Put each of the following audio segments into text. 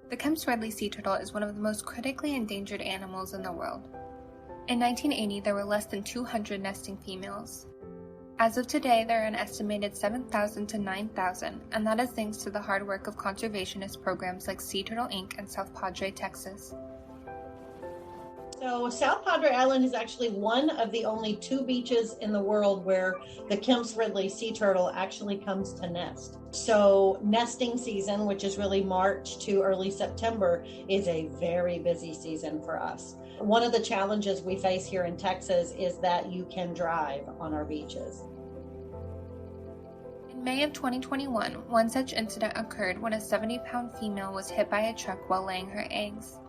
The Kemp's Ridley sea turtle is one of the most critically endangered animals in the world. In 1980, there were less than 200 nesting females. As of today, there are an estimated 7,000 to 9,000, and that is thanks to the hard work of conservationist programs like Sea Turtle Inc. and South Padre Texas. So South Padre Island is actually one of the only 2 beaches in the world where the Kemp's Ridley sea turtle actually comes to nest. So nesting season, which is really March to early September, is a very busy season for us. One of the challenges we face here in Texas is that you can drive on our beaches. In May of 2021, one such incident occurred when a 70-pound female was hit by a truck while laying her eggs.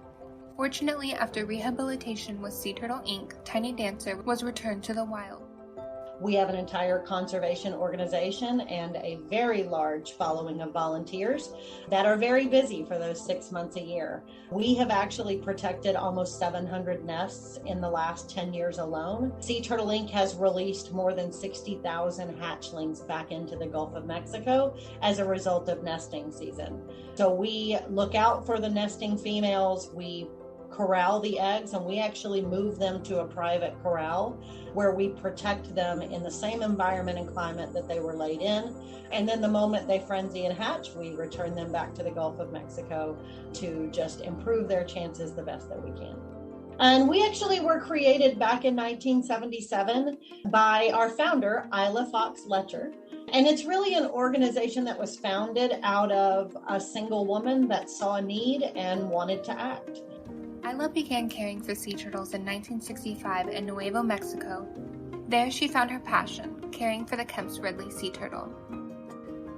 Fortunately, after rehabilitation with Sea Turtle Inc., Tiny Dancer was returned to the wild. We have an entire conservation organization and a very large following of volunteers that are very busy for those 6 months a year. We have actually protected almost 700 nests in the last 10 years alone. Sea Turtle Inc. has released more than 60,000 hatchlings back into the Gulf of Mexico as a result of nesting season. So we look out for the nesting females, we corral the eggs, and we actually move them to a private corral where we protect them in the same environment and climate that they were laid in. And then the moment they frenzy and hatch, we return them back to the Gulf of Mexico to just improve their chances the best that we can. And we actually were created back in 1977 by our founder, Isla Fox Letcher. And it's really an organization that was founded out of a single woman that saw a need and wanted to act. Isla began caring for sea turtles in 1965 in Nuevo Mexico. There she found her passion, caring for the Kemp's Ridley sea turtle.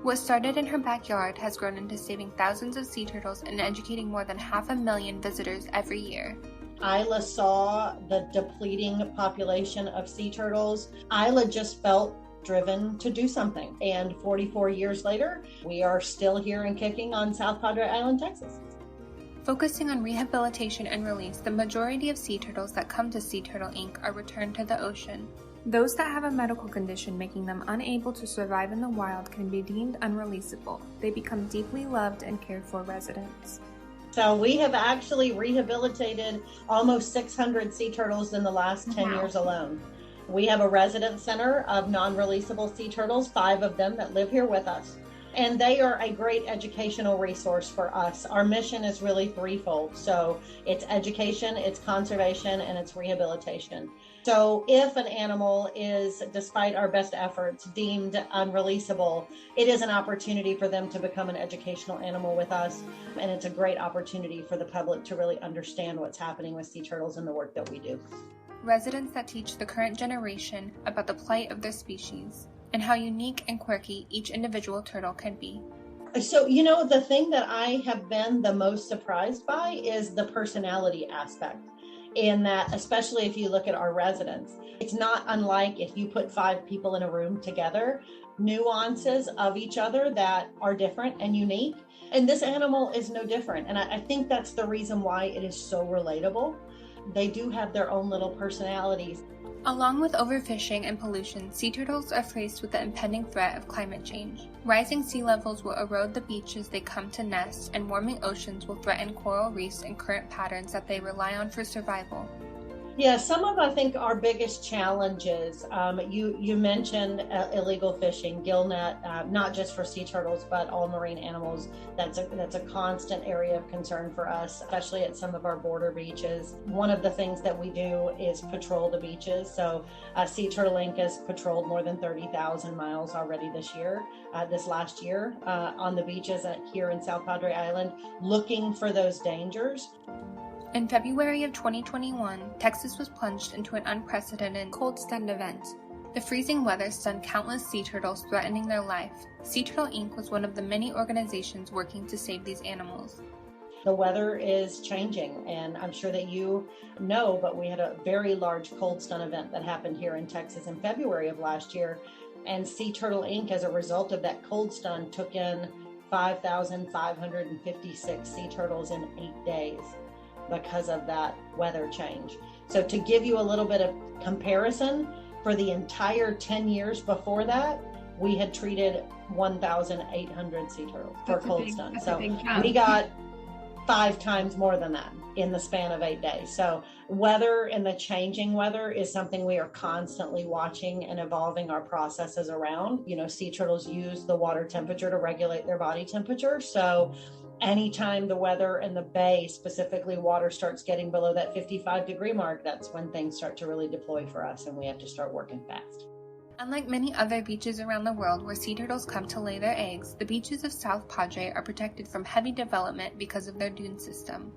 What started in her backyard has grown into saving thousands of sea turtles and educating more than 500,000 visitors every year. Isla saw the depleting population of sea turtles. Isla just felt driven to do something. And 44 years later, we are still here and kicking on South Padre Island, Texas. Focusing on rehabilitation and release, the majority of sea turtles that come to Sea Turtle Inc. are returned to the ocean. Those that have a medical condition making them unable to survive in the wild can be deemed unreleasable. They become deeply loved and cared for residents. So we have actually rehabilitated almost 600 sea turtles in the last 10 years alone. We have a residence center of non-releasable sea turtles, 5 of them that live here with us. And they are a great educational resource for us. Our mission is really threefold. So it's education, it's conservation, and it's rehabilitation. So if an animal is, despite our best efforts, deemed unreleasable, it is an opportunity for them to become an educational animal with us. And it's a great opportunity for the public to really understand what's happening with sea turtles and the work that we do. Residents that teach the current generation about the plight of their species and how unique and quirky each individual turtle can be. So, the thing that I have been the most surprised by is the personality aspect. In that, especially if you look at our residents, it's not unlike if you put 5 people in a room together, nuances of each other that are different and unique. And this animal is no different. And I think that's the reason why it is so relatable. They do have their own little personalities. Along with overfishing and pollution, sea turtles are faced with the impending threat of climate change. Rising sea levels will erode the beaches they come to nest, and warming oceans will threaten coral reefs and current patterns that they rely on for survival. Yeah, some of, I think, our biggest challenges, you mentioned illegal fishing, gill net, not just for sea turtles, but all marine animals. That's a constant area of concern for us, especially at some of our border beaches. One of the things that we do is patrol the beaches. So Sea Turtle Inc. has patrolled more than 30,000 miles already this last year, on the beaches here in South Padre Island, looking for those dangers. In February of 2021, Texas was plunged into an unprecedented cold snap event. The freezing weather stunned countless sea turtles, threatening their life. Sea Turtle Inc. was one of the many organizations working to save these animals. The weather is changing, and I'm sure that you know, but we had a very large cold stun event that happened here in Texas in February of last year. And Sea Turtle Inc., as a result of that cold stun, took in 5,556 sea turtles in 8 days. Because of that weather change. So to give you a little bit of comparison, for the entire 10 years before that, we had treated 1,800 sea turtles for cold stun. So we got 5 times more than that in the span of 8 days. So weather and the changing weather is something we are constantly watching and evolving our processes around. Sea turtles use the water temperature to regulate their body temperature. So anytime the weather in the bay, specifically water, starts getting below that 55-degree mark, that's when things start to really deploy for us, and we have to start working fast. Unlike many other beaches around the world where sea turtles come to lay their eggs, the beaches of South Padre are protected from heavy development because of their dune system.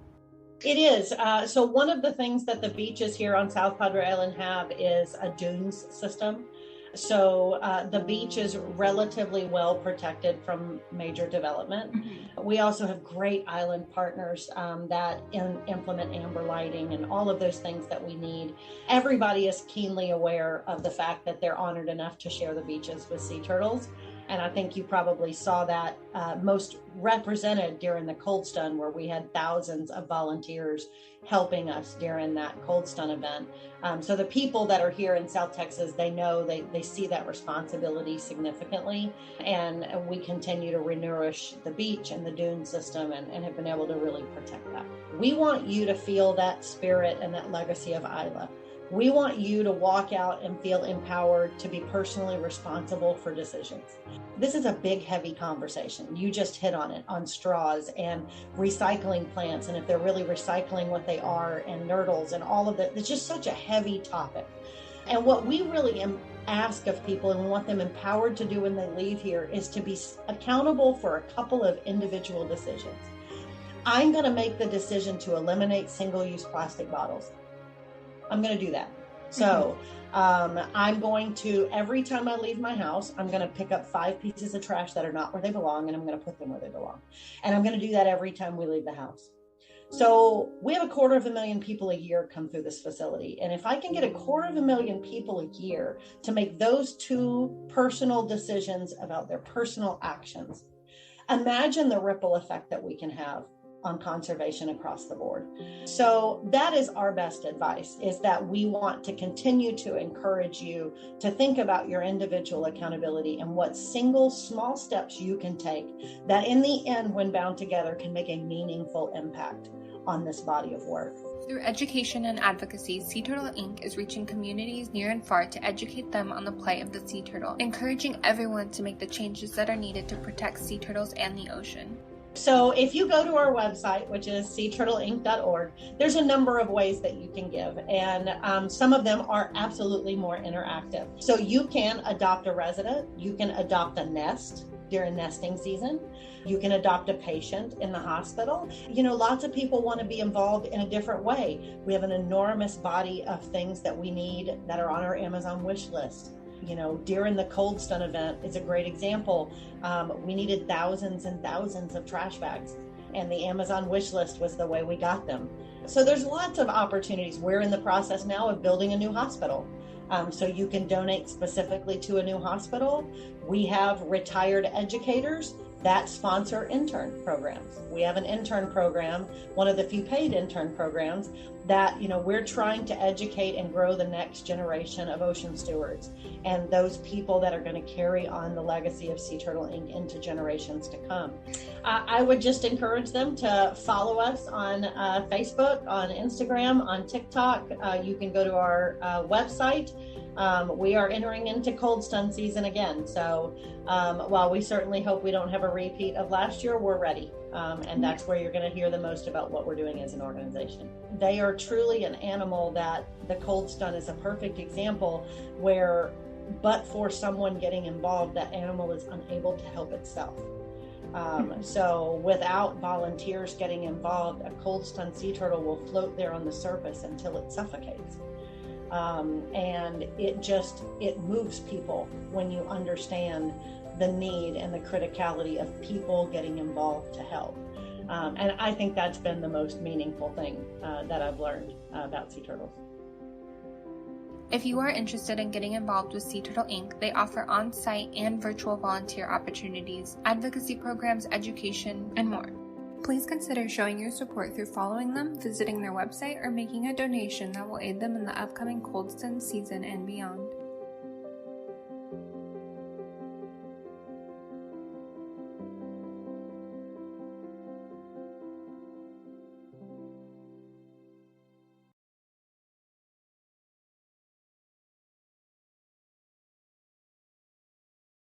It is. So one of the things that the beaches here on South Padre Island have is a dunes system. So the beach is relatively well protected from major development. Mm-hmm. We also have great island partners that implement amber lighting and all of those things that we need. Everybody is keenly aware of the fact that they're honored enough to share the beaches with sea turtles. And I think you probably saw that most represented during the cold stun, where we had thousands of volunteers helping us during that cold stun event. So the people that are here in South Texas, they know they see that responsibility significantly. And we continue to renourish the beach and the dune system and have been able to really protect that. We want you to feel that spirit and that legacy of Isla. We want you to walk out and feel empowered to be personally responsible for decisions. This is a big, heavy conversation. You just hit on it, on straws and recycling plants, and if they're really recycling what they are, and nurdles and all of that. It's just such a heavy topic. And what we really ask of people, and we want them empowered to do when they leave here, is to be accountable for a couple of individual decisions. I'm going to make the decision to eliminate single-use plastic bottles. I'm going to do that. So I'm going to, every time I leave my house, I'm going to pick up 5 pieces of trash that are not where they belong, and I'm going to put them where they belong. And I'm going to do that every time we leave the house. So we have 250,000 people a year come through this facility. And if I can get 250,000 people a year to make those 2 personal decisions about their personal actions, imagine the ripple effect that we can have on conservation across the board. So that is our best advice, is that we want to continue to encourage you to think about your individual accountability and what single small steps you can take that in the end, when bound together, can make a meaningful impact on this body of work. Through education and advocacy, Sea Turtle Inc. is reaching communities near and far to educate them on the plight of the sea turtle, encouraging everyone to make the changes that are needed to protect sea turtles and the ocean. So if you go to our website, which is seaturtleinc.org, there's a number of ways that you can give. And some of them are absolutely more interactive. So you can adopt a resident, you can adopt a nest during nesting season, you can adopt a patient in the hospital. Lots of people want to be involved in a different way. We have an enormous body of things that we need that are on our Amazon wish list. During the cold stun event is a great example. We needed thousands and thousands of trash bags, and the Amazon wish list was the way we got them. So there's lots of opportunities. We're in the process now of building a new hospital. So you can donate specifically to a new hospital. We have retired educators that sponsor intern programs. We have an intern program, one of the few paid intern programs that, we're trying to educate and grow the next generation of ocean stewards and those people that are going to carry on the legacy of Sea Turtle Inc. into generations to come. I would just encourage them to follow us on Facebook, on Instagram, on TikTok. You can go to our website. We are entering into cold stun season again. So while we certainly hope we don't have a repeat of last year, we're ready. And that's where you're going to hear the most about what we're doing as an organization. They are truly an animal that the cold stun is a perfect example where, but for someone getting involved, that animal is unable to help itself. So without volunteers getting involved, a cold stun sea turtle will float there on the surface until it suffocates. And it moves people when you understand the need and the criticality of people getting involved to help. And I think that's been the most meaningful thing that I've learned about sea turtles. If you are interested in getting involved with Sea Turtle Inc., they offer on-site and virtual volunteer opportunities, advocacy programs, education, and more. Please consider showing your support through following them, visiting their website, or making a donation that will aid them in the upcoming cold stun season and beyond.